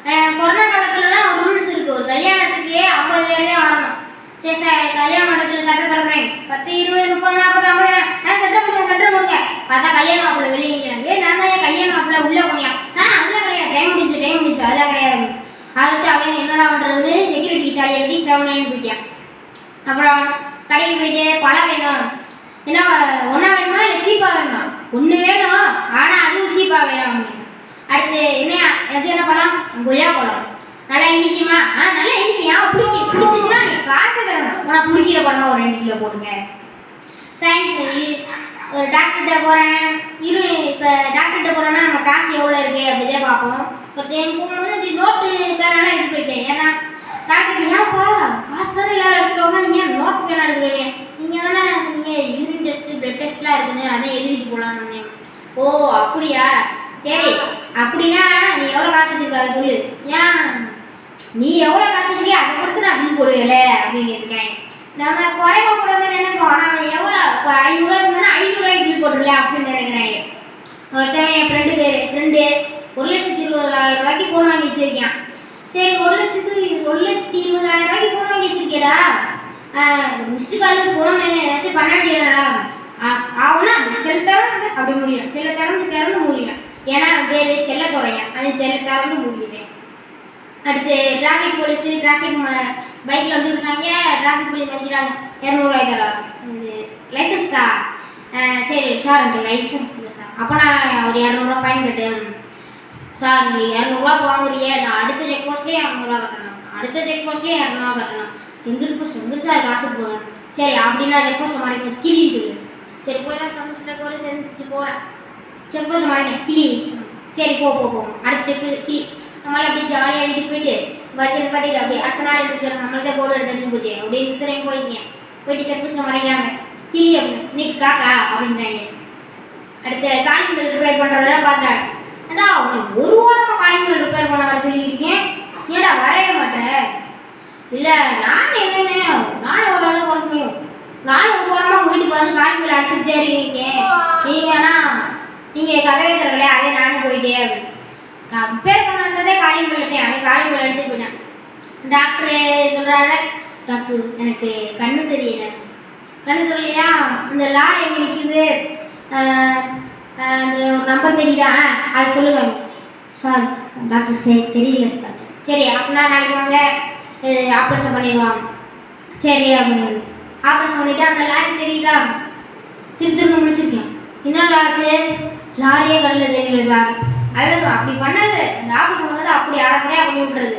Corona காலத்துலலாம் ஒரு rules இருக்குது, ஒரு கல்யாணத்துக்கு 50 பேர் தான் வரணும். சரி சார், கல்யாண மண்டபத்தில் சட்டை தரப்பேன் 10 20 30 40 50 சட்டை கொடுங்க பார்த்தா கல்யாண மாப்பிள்ள வெளியே நிற்கிறாங்க. நான் தான் கல்யாண மாப்பிள்ள உள்ளே போனியா? அதெல்லாம் கிடையாது, டைம் முடிஞ்சு அதெல்லாம் கிடையாது. அதுக்கு அவன் என்னடா பண்ணுறது, செக்யூரிட்டி சாலியை கட்டி 7 போயிட்டான். அப்புறம் கடைக்கு போயிட்டு பழம் வேணும், என்ன ஒன்றா வேணுமா இல்லை சீப்பாக வேணுமா? ஒன்று வேணும், ஆனால் அதுவும் சீப்பாக வேணும் அப்படின்னு. அடுத்து என்ன பழம்? கொய்யா பழம். நல்லா இனிக்குமா? நல்லா இனிக்கும். பிடிச்சிச்சுன்னா நீ காசு தரணும், உனக்கு பிடிக்கிற பழம் ஒரு 2 கிலோ போடுங்க. ஒரு டாக்டர்கிட்ட போகிறேன், இப்போ டாக்டர்கிட்ட போகிறோன்னா நம்ம காசு எவ்வளோ இருக்குது அப்படிதான் பார்ப்போம். இப்போ போகும்போது இப்படி நோட்டு பேரெல்லாம் எடுத்து போயிட்டேன். ஏன்னா டாக்டர் ஏன்ப்பா காசு தானே எல்லாரும் எடுத்துருவாங்க, நீங்கள் நோட்டு பேனா எடுத்துருவீங்க, நீங்கள் தானே சொன்னீங்க யூரின் டெஸ்ட்டு பிளட் டெஸ்ட்லாம் இருக்குன்னு அதை எழுதிட்டு போகலான்னு வந்தேன். ஓ அப்படியா, சரி அப்படின்னா நீ எவ்வளோ காசு வச்சுருக்க அதை சொல்லு. ஏன் நீ எவ்வளோ காசு வச்சுருக்கே அதை பொறுத்து நான் பில் போடுவேல அப்படின்னு இருக்கேன். நம்ம குறைவா போடுறது நினைப்போம், ஆனால் எவ்வளோ இப்போ 500 இருந்தால் 500 பில் போட்டுடல அப்படின்னு நினைக்கிறேன். ஒருத்தவன் என் ஃப்ரெண்டு 1,20,000 ஃபோன் வாங்கி வச்சுருக்கேன். சரி 1,20,000 ஃபோன் வாங்கி வச்சுருக்கேடா, மிஸ்டு காலில் ஃபோன் ஏதாச்சும் பண்ண வேண்டியதாடா. ஆகுனா செல் திறந்து அப்படி முடியலாம், செல்லை திறந்து முடியலாம். ஏன்னா பேர் செல்லத்துறையன், அது செல்லை திறந்து முடியல. அடுத்து டிராஃபிக் போலீஸ் பைக்கில் வந்துருக்காங்க, டிராஃபிக் போலீஸ் பண்ணிக்கிறாங்க 200 தரா இது லைசன்ஸ் தான். சரி சார் எனக்கு லைசன்ஸ் இல்லை சார், அப்போ நான் ஒரு 200 ஃபைன் கட்டேன் சார். நீங்கள் 200 வாங்குறீங்க, நான் அடுத்த செக் போஸ்ட்லேயே 200 கட்டணும், அடுத்த செக் போஸ்ட்லேயே 200 கட்டணும். எங்களுக்கு சார் காசு போகிறேன். சரி அப்படின்னா செக் போஸ்ட் மாதிரி கிளின்னு சொல்லு. சரி போயிடலாம், செஞ்சுட்டு போகிறேன். செக் போஸ்ட் மாதிரி கிளி. சரி போ அடுத்த செக் கிளி. நம்மளால் அப்படியே ஜாலியாக வீட்டுக்கு போயிட்டு பைக்கில் பாட்டிட்டு அப்படியே அடுத்த நாள் எழுந்திரிச்சு நம்மளே போர்டு எடுத்துட்டு போச்சு அப்படின்னு திரும்பி போயிட்டு செக் போஸ்ட்டில் மறைக்கிறாங்க கிளி அப்படின்னு. இன்னைக்கு காக்கா அப்படின்றாங்க. அடுத்து காலிங் பெல் ரிப்பேர் பண்ணுறதெல்லாம் பார்த்தாரு. ஏடா உனக்கு 1 வாரமாக காலிங் பெல் ரிப்பேர் பண்ண வர சொல்லியிருக்கேன், ஏடா வரவே மாட்டேன்? இல்லை நானும் என்னென்ன நானும் ஒரு அளவுக்கு வர முடியும், நானும் 1 வாரமாக உங்கள் வீட்டுக்கு வந்து காலிங் பெல் அடிச்சுட்டே இருக்கேன், நீங்கள் கதவே தரலையே, அதே நானும் போயிட்டே அப்படின்னு. நான் ரிப்பேர் பண்ண வந்ததே காலிங் பெல் அவன் காலிங் பெல் அடிச்சுட்டு போயிட்டான். டாக்டரு சொல்கிறாரு, டாக்டர் எனக்கு கண்ணு தெரியலையா, இந்த லாரி எங்கே நிற்கிது, அந்த ஒரு நம்பர் தெரியுதா, அது சொல்லுங்க சார். டாக்டர் சரி தெரியல சார். சரி அப்படின்னா நாளைக்கு வாங்க, ஆப்ரேஷன் பண்ணிடுவாங்க. சரி அப்படின்னு ஆப்ரேஷன் பண்ணிவிட்டு அந்த லாரி தெரியுதா, திரும்ப முடிச்சிருக்கேன். என்னடா ஆச்சு? லாரியே கண்ணில் தெரியல சார். அது அப்படி பண்ணது, இந்த ஆப்ரேஷன் பண்ணது அப்படி அரைக்குறையாக பண்ணி விட்டுறது.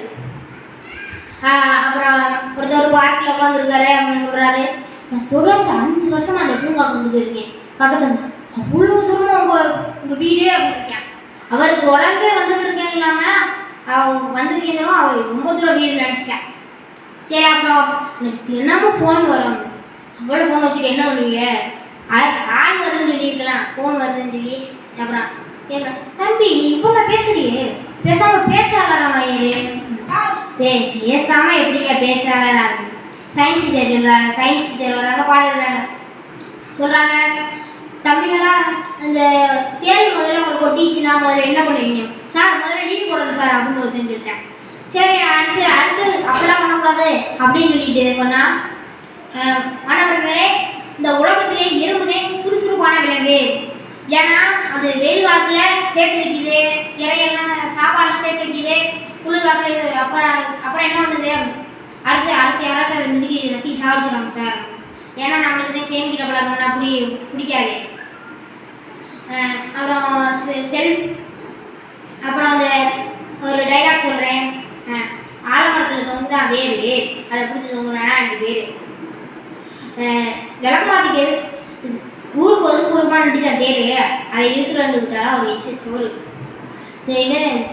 அப்புறம் ஒருத்தர் பார்க்கில் உட்காந்துருக்காரு அப்படின்னு சொல்கிறாரு, நான் தொடர்ந்து 5 வருஷமாக அந்த பூங்காவுக்கு வந்துட்டு இருக்கேன் பக்கத்தில், அவ்வளோ தூரம் உங்கள் வீடே அப்படின்னு இருக்கேன். அவர் தொடர்ந்து வந்துட்டு இருக்கேன் இல்லாமல் அவங்க வந்துருக்கீங்களோ அவர் ரொம்ப தூரம் வீடு நினச்சிட்டேன். சரி அப்புறம் எனக்கு என்னமோ ஃபோன் வரும், அவ்வளோ ஃபோன் வச்சுட்டு என்ன பண்ணுவீங்க, ஆள் வருதுன்னு சொல்லியிருக்கலாம், ஃபோன் வருதுன்னு சொல்லி. அப்புறம் கேட்குறேன், தம்பி நீ இப்போ நான் பேசுறியே, பேசாமல் பேச்சாளராமாயிரு. பேசாமல் எப்படிங்க பேச்சாளராக? சயின்ஸ் டீச்சர் சொல்கிறாங்க, சயின்ஸ் டீச்சர் வராங்க பாடுறாங்க, சொல்கிறாங்க தம்பிங்களா இந்த தேர்வு முதல்ல உங்களுக்கு கொட்டிச்சுன்னா முதல்ல என்ன பண்ணுவீங்க? சார் முதல்ல லீவ் போடணும் சார் அப்படின்னு ஒரு தெரிஞ்சுக்கிட்டேன். சரி அடுத்து அப்படிலாம் பண்ணக்கூடாது அப்படின்னு சொல்லிட்டு பண்ணால், மாணவர்களே இந்த உலகத்திலே இரும்புதே சுறுசுறுப்பான விலங்கு. ஏன்னா அது வெயில் காலத்தில் சேர்த்து வைக்கிது, இறையெல்லாம் சாப்பாடெல்லாம் சேர்த்து வைக்கிது, குளிர் காலத்தில் அப்புறம் என்ன பண்ணுது, அடுத்து யாராச்சும் அதை மிதிக்கி ரசி சாதிச்சிடுவாங்க சார். ஏன்னா நம்மளுக்கு தான் சேமிக்கிற பழக்கம்னா பிடிக்காது. அப்புறம் அந்த ஒரு டைலாக் சொல்கிறேன், ஆலமரத்தில் தொங்குதா வேறு, அதை பிடிச்சி தொங்குனா 5 பேர். விளக்கு மாற்றிக்கிறது ஊருக்கு ஒதுக்குறமா நடிச்சா தேரு, அதை இழுத்துட்டு வந்து விட்டாரா ஒரு இன்ச்சு சோறு.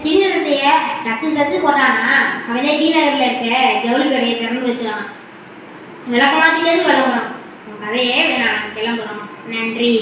கிண்ணத்தைய தச்சு போட்டானா அவன் தான் டி நகரில் இருக்க ஜவுளி கடையை திறந்து வச்சானா. விளக்க மாற்றிக்கிறது விளம்பரம். கதையே வேணாம், கிளம்புறோம். நன்றி.